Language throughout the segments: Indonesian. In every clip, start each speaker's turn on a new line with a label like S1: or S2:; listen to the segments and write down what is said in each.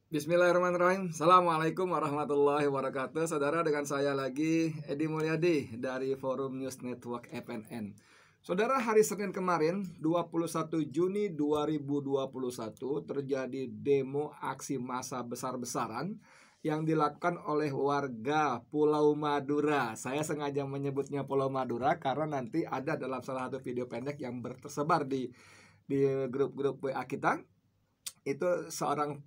S1: Bismillahirrahmanirrahim. Assalamualaikum warahmatullahi wabarakatuh. Saudara, dengan saya lagi Edi Mulyadi dari Forum News Network FNN. Saudara, hari Senin kemarin 21 Juni 2021 terjadi demo aksi massa besar-besaran yang dilakukan oleh warga Pulau Madura. Saya sengaja menyebutnya Pulau Madura karena nanti ada dalam salah satu video pendek yang tersebar di grup-grup WA kita. Itu seorang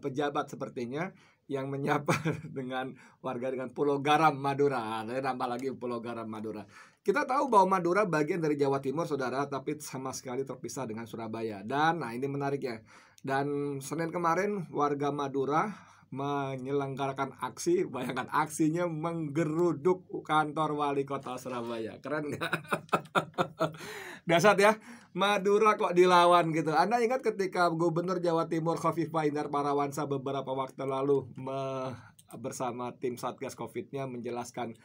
S1: pejabat sepertinya yang menyapa dengan warga dengan Pulau Garam Madura. Ada nambah lagi Pulau Garam Madura. Kita tahu bahwa Madura bagian dari Jawa Timur, saudara, tapi sama sekali terpisah dengan Surabaya. Dan nah, ini menarik ya. Dan Senin kemarin warga Madura menyelenggarakan aksi. Bayangkan, aksinya menggeruduk kantor wali kota Surabaya. Keren nggak? Dasar ya, Madura kok dilawan gitu. Anda ingat ketika Gubernur Jawa Timur Khofifah Indar Parawansa beberapa waktu lalu bersama tim Satgas Covid-nya menjelaskan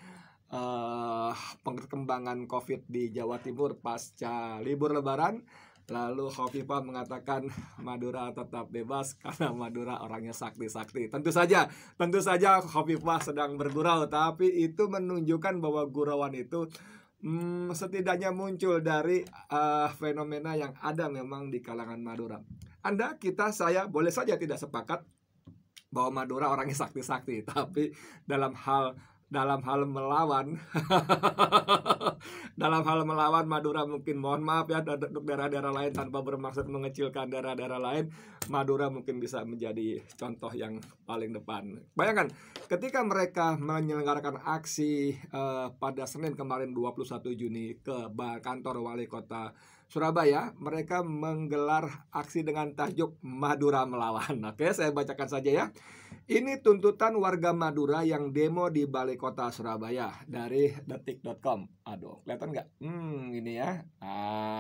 S1: perkembangan Covid di Jawa Timur pasca libur Lebaran. Lalu Khofifah mengatakan Madura tetap bebas karena Madura orangnya sakti-sakti. Tentu saja Khofifah sedang bergurau, tapi itu menunjukkan bahwa gurauan itu setidaknya muncul dari fenomena yang ada memang di kalangan Madura. Saya boleh saja tidak sepakat bahwa Madura orangnya sakti-sakti, tapi dalam hal melawan Madura mungkin, mohon maaf ya untuk daerah-daerah lain, tanpa bermaksud mengecilkan daerah-daerah lain, Madura mungkin bisa menjadi contoh yang paling depan. Bayangkan ketika mereka menyelenggarakan aksi pada Senin kemarin 21 Juni ke kantor wali kota Surabaya, mereka menggelar aksi dengan tajuk Madura Melawan. Oke, saya bacakan saja ya. Ini tuntutan warga Madura yang demo di Balai Kota Surabaya dari detik.com. Aduh, kelihatan nggak? Ini ya.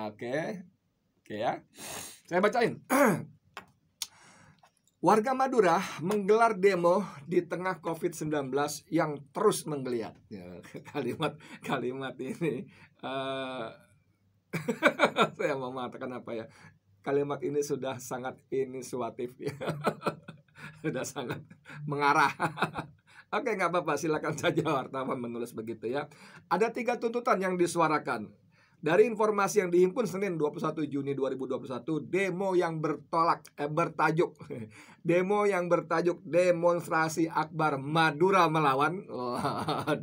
S1: Oke ya. Saya bacain. Warga Madura menggelar demo di tengah COVID-19 yang terus menggeliat. Ya, kalimat ini saya mau mengatakan apa ya? Kalimat ini sudah sangat inisiatif ya. Sudah sangat mengarah. Oke, nggak apa-apa, silakan saja wartawan menulis begitu ya. Ada 3 tuntutan yang disuarakan. Dari informasi yang dihimpun Senin 21 Juni 2021, demo yang bertajuk demonstrasi akbar Madura melawan.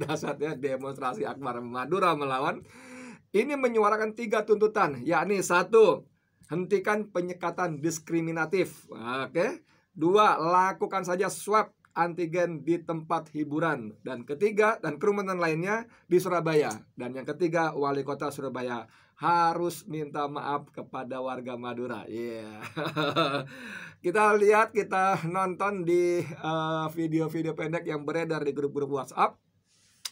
S1: Dasarnya demonstrasi akbar Madura melawan. Ini menyuarakan 3 tuntutan, yakni 1, hentikan penyekatan diskriminatif. Oke. 2, lakukan saja swab antigen di tempat hiburan. Dan ketiga, dan kerumunan lainnya di Surabaya. Dan yang ketiga, wali kota Surabaya harus minta maaf kepada warga Madura. Kita nonton di video-video pendek yang beredar di grup-grup WhatsApp.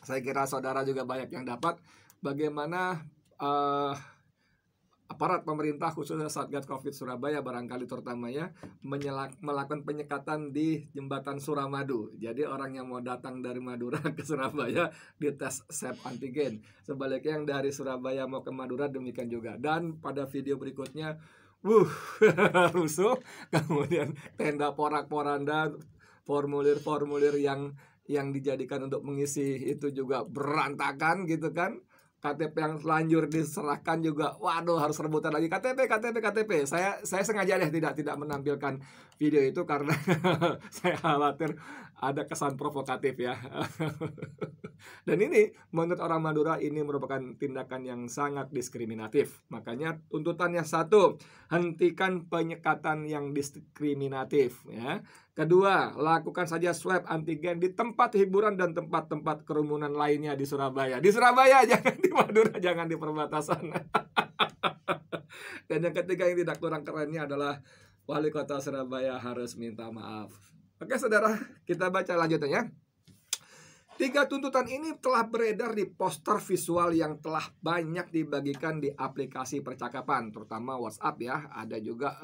S1: Saya kira saudara juga banyak yang dapat bagaimana aparat pemerintah khususnya Satgas Covid Surabaya barangkali terutama ya melakukan penyekatan di jembatan Suramadu. Jadi orang yang mau datang dari Madura ke Surabaya dites swab antigen. Sebaliknya yang dari Surabaya mau ke Madura demikian juga. Dan pada video berikutnya rusuh, kemudian tenda porak-poranda, formulir-formulir yang dijadikan untuk mengisi itu juga berantakan gitu kan. KTP yang telanjur diserahkan juga, waduh, harus rebutan lagi KTP. Saya sengaja tidak menampilkan video itu karena saya khawatir ada kesan provokatif ya. Dan ini menurut orang Madura ini merupakan tindakan yang sangat diskriminatif. Makanya tuntutannya 1, hentikan penyekatan yang diskriminatif ya. Kedua, lakukan saja swab antigen di tempat hiburan dan tempat-tempat kerumunan lainnya di Surabaya. Di Surabaya, jangan di Madura, jangan di perbatasan. Dan yang ketiga yang tidak kurang kerennya adalah wali kota Surabaya harus minta maaf. Oke saudara, kita baca lanjutannya. 3 tuntutan ini telah beredar di poster visual yang telah banyak dibagikan di aplikasi percakapan, terutama WhatsApp ya. Ada juga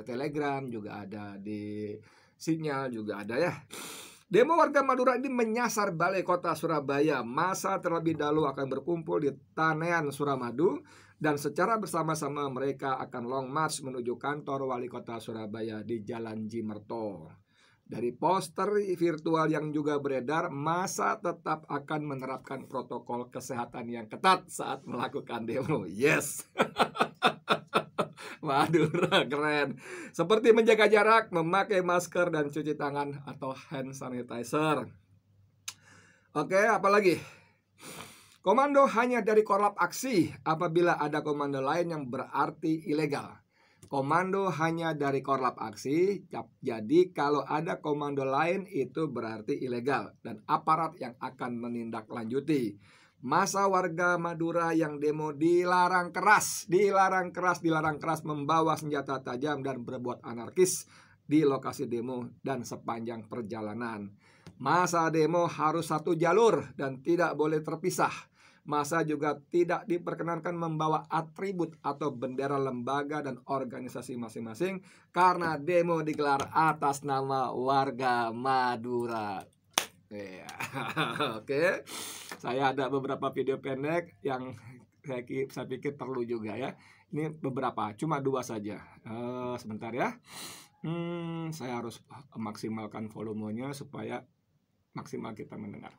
S1: Telegram, juga ada di Sinyal, juga ada ya. Demo warga Madura ini menyasar Balai Kota Surabaya. Masa terlebih dahulu akan berkumpul di Tanean Suramadu dan secara bersama-sama mereka akan long march menuju kantor wali kota Surabaya di Jalan Jimerto. Dari poster virtual yang juga beredar, massa tetap akan menerapkan protokol kesehatan yang ketat saat melakukan demo. Yes. Madura keren. Seperti menjaga jarak, memakai masker dan cuci tangan atau hand sanitizer. Oke, apalagi? Komando hanya dari korlap aksi apabila ada komando lain yang berarti ilegal. Komando hanya dari korlap aksi, jadi kalau ada komando lain itu berarti ilegal dan aparat yang akan menindaklanjuti. Masa warga Madura yang demo dilarang keras membawa senjata tajam dan berbuat anarkis di lokasi demo dan sepanjang perjalanan. Masa demo harus satu jalur dan tidak boleh terpisah. Masa juga tidak diperkenankan membawa atribut atau bendera lembaga dan organisasi masing-masing karena demo digelar atas nama warga Madura. Oke. Saya ada beberapa video pendek yang saya pikir perlu juga ya. Ini beberapa, cuma 2 saja. Sebentar ya. Saya harus maksimalkan volumenya supaya maksimal kita mendengar.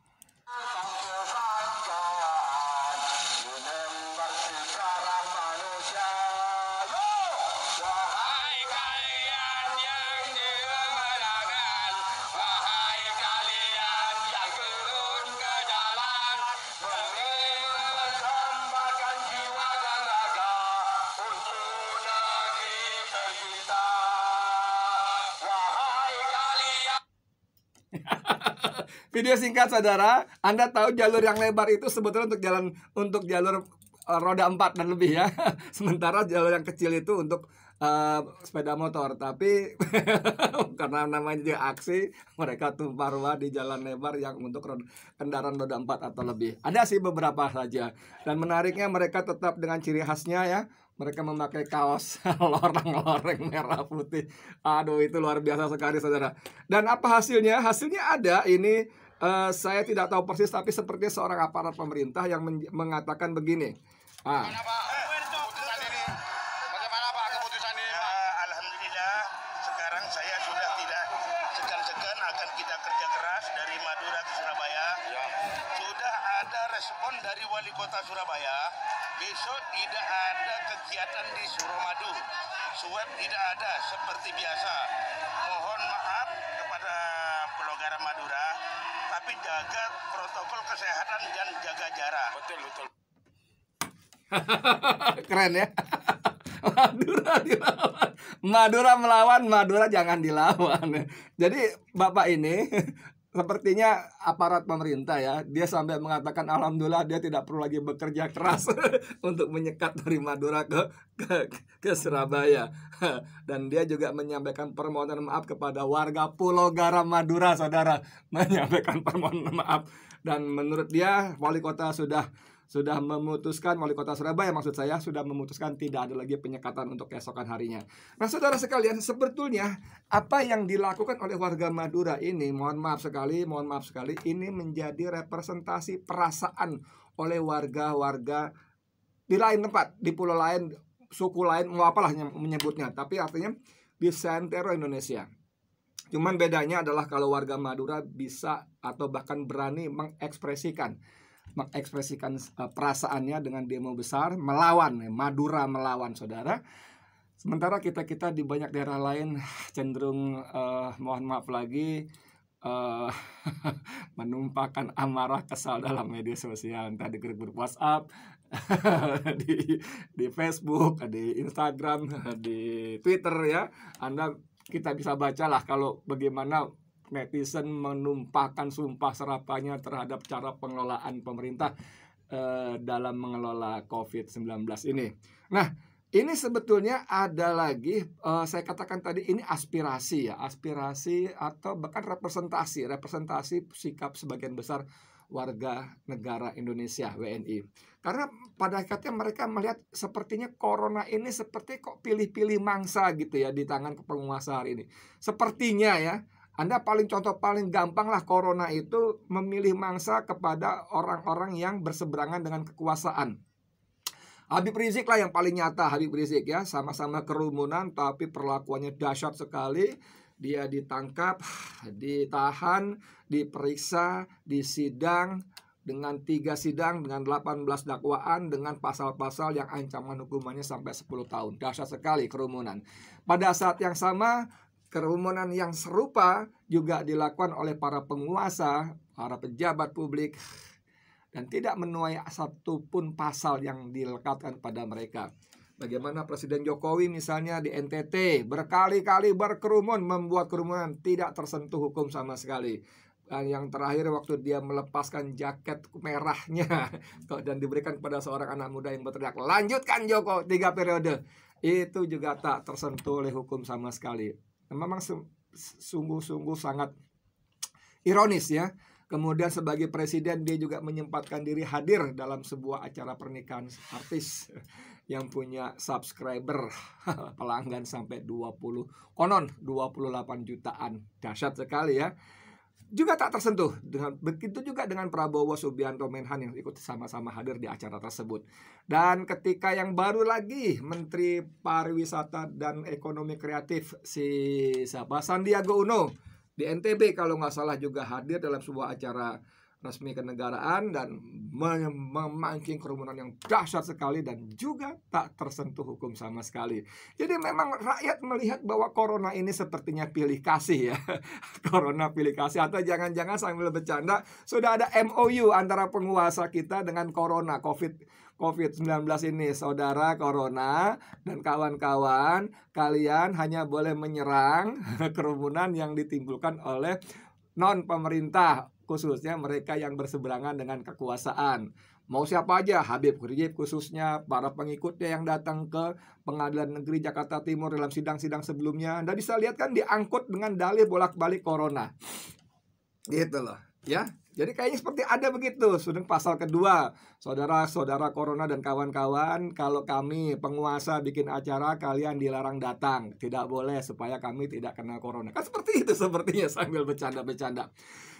S1: Video singkat saudara, Anda tahu jalur yang lebar itu sebetulnya untuk jalur roda 4 dan lebih ya. Sementara jalur yang kecil itu untuk sepeda motor. Tapi karena namanya juga aksi, mereka tumpah ruah di jalan lebar yang untuk kendaraan roda 4 atau lebih. Ada sih beberapa saja. Dan menariknya mereka tetap dengan ciri khasnya ya. Mereka memakai kaos loreng-loreng merah putih. Aduh, itu luar biasa sekali saudara. Dan apa hasilnya? Hasilnya ada ini. Saya tidak tahu persis, tapi seperti seorang aparat pemerintah yang mengatakan begini.
S2: Bagaimana Pak keputusan ini? Alhamdulillah, sekarang saya sudah tidak segan-segan akan kita kerja keras dari Madura ke Surabaya. Sudah ada respon dari Wali Kota Surabaya. Besok tidak ada kegiatan di Suramadu. Swab tidak ada seperti biasa. Mohon maaf kepada pelanggaran Madura, tapi jaga protokol kesehatan dan jaga jarak. Betul.
S1: Keren ya. Madura dilawan. Madura melawan, Madura jangan dilawan. Jadi Bapak ini sepertinya aparat pemerintah ya. Dia sampai mengatakan alhamdulillah dia tidak perlu lagi bekerja keras untuk menyekat dari Madura ke Surabaya. Dan dia juga menyampaikan permohonan maaf kepada warga Pulau Garam Madura, saudara. Menyampaikan permohonan maaf. Dan menurut dia wali kota sudah memutuskan, wali kota Surabaya maksud saya, sudah memutuskan tidak ada lagi penyekatan untuk keesokan harinya. Nah saudara sekalian, sebetulnya apa yang dilakukan oleh warga Madura ini, mohon maaf sekali, ini menjadi representasi perasaan oleh warga-warga di lain tempat, di pulau lain, suku lain, mau apalah menyebutnya, tapi artinya di seantero Indonesia. Cuman bedanya adalah kalau warga Madura bisa atau bahkan berani mengekspresikan perasaannya dengan demo besar melawan Madura, melawan saudara. Sementara kita di banyak daerah lain cenderung mohon maaf lagi menumpahkan amarah kesal dalam media sosial, entah di grup WhatsApp, di Facebook, di Instagram, di Twitter ya. Kita bisa bacalah kalau bagaimana netizen menumpahkan sumpah serapanya terhadap cara pengelolaan pemerintah dalam mengelola COVID-19 ini. Nah, ini sebetulnya ada lagi, saya katakan tadi ini aspirasi atau bahkan representasi sikap sebagian besar warga negara Indonesia, WNI. Karena pada akhirnya mereka melihat sepertinya corona ini seperti kok pilih-pilih mangsa gitu ya di tangan penguasa hari ini. Sepertinya ya. Anda contoh paling gampang lah, corona itu memilih mangsa kepada orang-orang yang berseberangan dengan kekuasaan. Habib Rizik lah yang paling nyata, Habib Rizik ya, sama-sama kerumunan tapi perlakuannya dahsyat sekali. Dia ditangkap ditahan, diperiksa, disidang dengan 3 sidang, dengan 18 dakwaan, dengan pasal-pasal yang ancaman hukumannya sampai 10 tahun. Dahsyat sekali kerumunan. Pada saat yang sama, kerumunan yang serupa juga dilakukan oleh para penguasa, para pejabat publik, dan tidak menuai satupun pasal yang dilekatkan pada mereka. Bagaimana Presiden Jokowi misalnya di NTT berkali-kali berkerumun, membuat kerumunan, tidak tersentuh hukum sama sekali. Dan yang terakhir waktu dia melepaskan jaket merahnya dan diberikan kepada seorang anak muda yang berteriak, "Lanjutkan Joko 3 periode." Itu juga tak tersentuh oleh hukum sama sekali. Memang sungguh-sungguh sangat ironis ya. Kemudian sebagai presiden dia juga menyempatkan diri hadir dalam sebuah acara pernikahan artis yang punya subscriber pelanggan sampai 28 jutaan. Dahsyat sekali ya. Juga tak tersentuh. Begitu juga dengan Prabowo Subianto Menhan yang ikut sama-sama hadir di acara tersebut. Dan ketika yang baru lagi Menteri Pariwisata dan Ekonomi Kreatif Sandiaga Uno di NTB kalau nggak salah juga hadir dalam sebuah acara resmi kenegaraan dan memancing kerumunan yang dahsyat sekali dan juga tak tersentuh hukum sama sekali. Jadi memang rakyat melihat bahwa corona ini sepertinya pilih kasih ya. Corona pilih kasih, atau jangan-jangan sambil bercanda sudah ada MOU antara penguasa kita dengan corona COVID-19 ini. Saudara corona dan kawan-kawan, kalian hanya boleh menyerang kerumunan yang ditimbulkan oleh non pemerintah, khususnya mereka yang berseberangan dengan kekuasaan. Mau siapa aja, Habib Rizik khususnya, para pengikutnya yang datang ke Pengadilan Negeri Jakarta Timur dalam sidang-sidang sebelumnya. Anda bisa lihat kan diangkut dengan dalih bolak-balik corona. Gitu loh, ya. Jadi kayaknya seperti ada begitu. Sudah pasal kedua, saudara-saudara corona dan kawan-kawan, kalau kami penguasa bikin acara, kalian dilarang datang. Tidak boleh supaya kami tidak kena corona. Kan seperti itu sepertinya sambil bercanda-bercanda.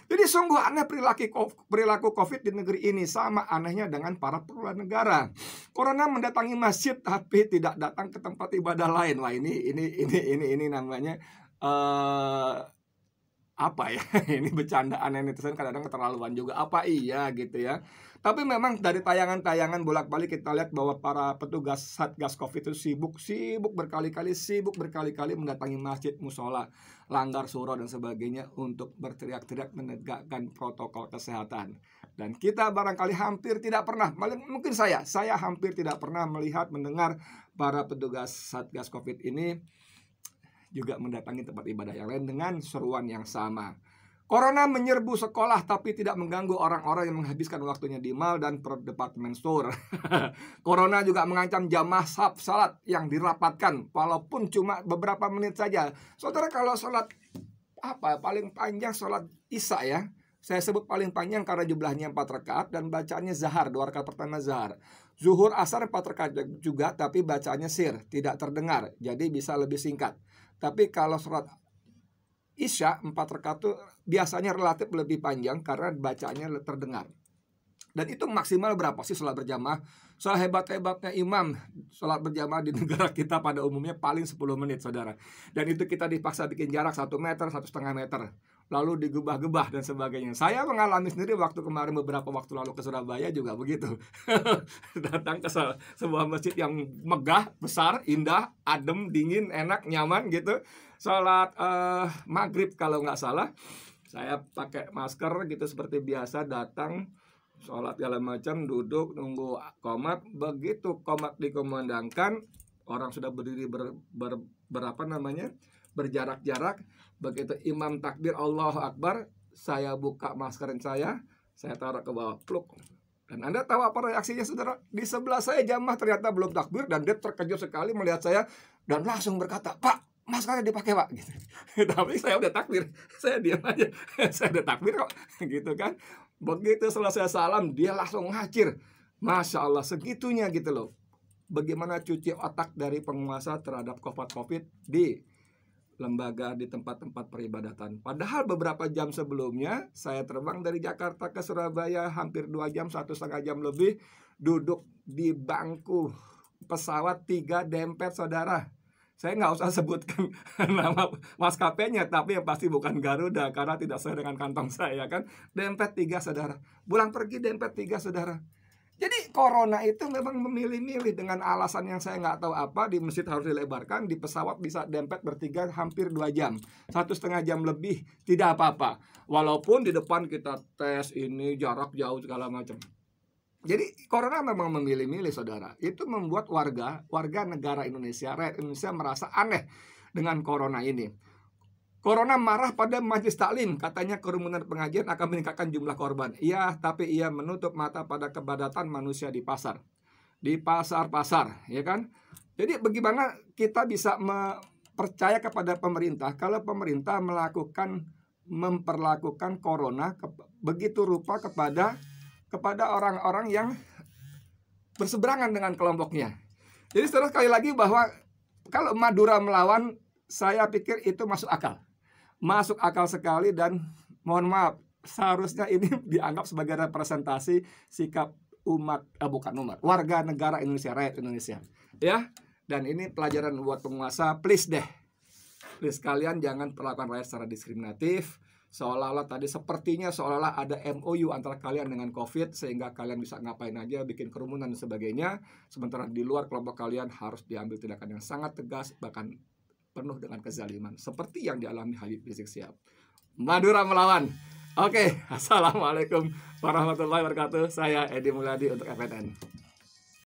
S1: Jadi sungguh aneh perilaku COVID di negeri ini. Sama anehnya dengan para kepala negara. Corona mendatangi masjid tapi tidak datang ke tempat ibadah lain. Wah ini namanya apa ya? Ini bercandaan netizen kadang-kadang keterlaluan juga. Apa iya gitu ya? Tapi memang dari tayangan-tayangan bolak-balik kita lihat bahwa para petugas Satgas Covid itu sibuk berkali-kali mendatangi masjid, musola, langgar surau dan sebagainya untuk berteriak-teriak menegakkan protokol kesehatan. Dan kita barangkali hampir tidak pernah, mungkin saya hampir tidak pernah melihat, mendengar para petugas Satgas Covid ini juga mendatangi tempat ibadah yang lain dengan seruan yang sama. Corona menyerbu sekolah tapi tidak mengganggu orang-orang yang menghabiskan waktunya di mal dan department store. Corona juga mengancam jamaah salat yang dirapatkan walaupun cuma beberapa menit saja. Saudara, kalau salat paling panjang salat Isya ya. Saya sebut paling panjang karena jumlahnya 4 rakaat dan bacaannya zahar, 2 rakaat pertama zahar. Zuhur, asar 4 rakaat juga tapi bacaannya sir, tidak terdengar. Jadi bisa lebih singkat. Tapi kalau salat Isya 4 rakaat itu biasanya relatif lebih panjang karena bacanya terdengar. Dan itu maksimal berapa sih sholat berjamaah? Sehebat-hebatnya imam, sholat berjamaah di negara kita pada umumnya paling 10 menit, saudara. Dan itu kita dipaksa bikin jarak 1 meter, 1,5 meter. Lalu digebah-gebah dan sebagainya. Saya mengalami sendiri waktu kemarin beberapa waktu lalu ke Surabaya juga begitu. Datang ke sebuah masjid yang megah, besar, indah, adem, dingin, enak, nyaman gitu. Sholat maghrib kalau nggak salah. Saya pakai masker gitu seperti biasa, datang sholat segala macam, duduk nunggu qomat. Begitu qomat dikumandangkan, orang sudah berdiri berjarak-jarak. Begitu imam takbir Allahu Akbar, saya buka maskerin saya taruh ke bawah, pluk. Dan Anda tahu apa reaksinya, saudara? Di sebelah saya jamaah ternyata belum takbir dan dia terkejut sekali melihat saya dan langsung berkata, "Pak, maskernya dipakai, Pak." Gitu. Tapi saya udah takbir, saya diam aja. Saya udah takbir kok, gitu kan. Begitu selesai salam, dia langsung ngacir. Masya Allah, segitunya gitu loh. Bagaimana cuci otak dari penguasa terhadap COVID di lembaga, di tempat-tempat peribadatan. Padahal beberapa jam sebelumnya saya terbang dari Jakarta ke Surabaya hampir 2 jam, 1,5 jam lebih, duduk di bangku pesawat 3 dempet, saudara. Saya nggak usah sebutkan nama maskapainya, tapi yang pasti bukan Garuda karena tidak sesuai dengan kantong saya kan. Dempet 3 saudara, pulang pergi dempet 3 saudara. Jadi corona itu memang memilih-milih dengan alasan yang saya nggak tahu apa. Di masjid harus dilebarkan, di pesawat bisa dempet bertiga hampir 2 jam, 1,5 jam lebih tidak apa-apa. Walaupun di depan kita tes ini jarak jauh segala macam. Jadi corona memang memilih-milih saudara. Itu membuat warga negara Indonesia, rakyat Indonesia merasa aneh dengan corona ini. Corona marah pada majelis taklim, katanya kerumunan pengajian akan meningkatkan jumlah korban. Iya, tapi ia menutup mata pada kepadatan manusia di pasar. Di pasar-pasar, ya kan? Jadi bagaimana kita bisa percaya kepada pemerintah kalau pemerintah memperlakukan corona begitu rupa kepada orang-orang yang berseberangan dengan kelompoknya. Jadi saudara, sekali lagi bahwa kalau Madura melawan, saya pikir itu masuk akal. Masuk akal sekali, dan mohon maaf, seharusnya ini dianggap sebagai representasi sikap warga negara Indonesia, rakyat Indonesia. Ya, dan ini pelajaran buat penguasa, please deh. Please, kalian jangan perlakukan rakyat secara diskriminatif. Seolah-olah ada MOU antara kalian dengan COVID sehingga kalian bisa ngapain aja, bikin kerumunan dan sebagainya. Sementara di luar kelompok kalian harus diambil tindakan yang sangat tegas, bahkan penuh dengan kezaliman seperti yang dialami Habib Rizik Syihab. Madura melawan. Oke, assalamualaikum warahmatullahi wabarakatuh. Saya Edi Mulyadi untuk FNN.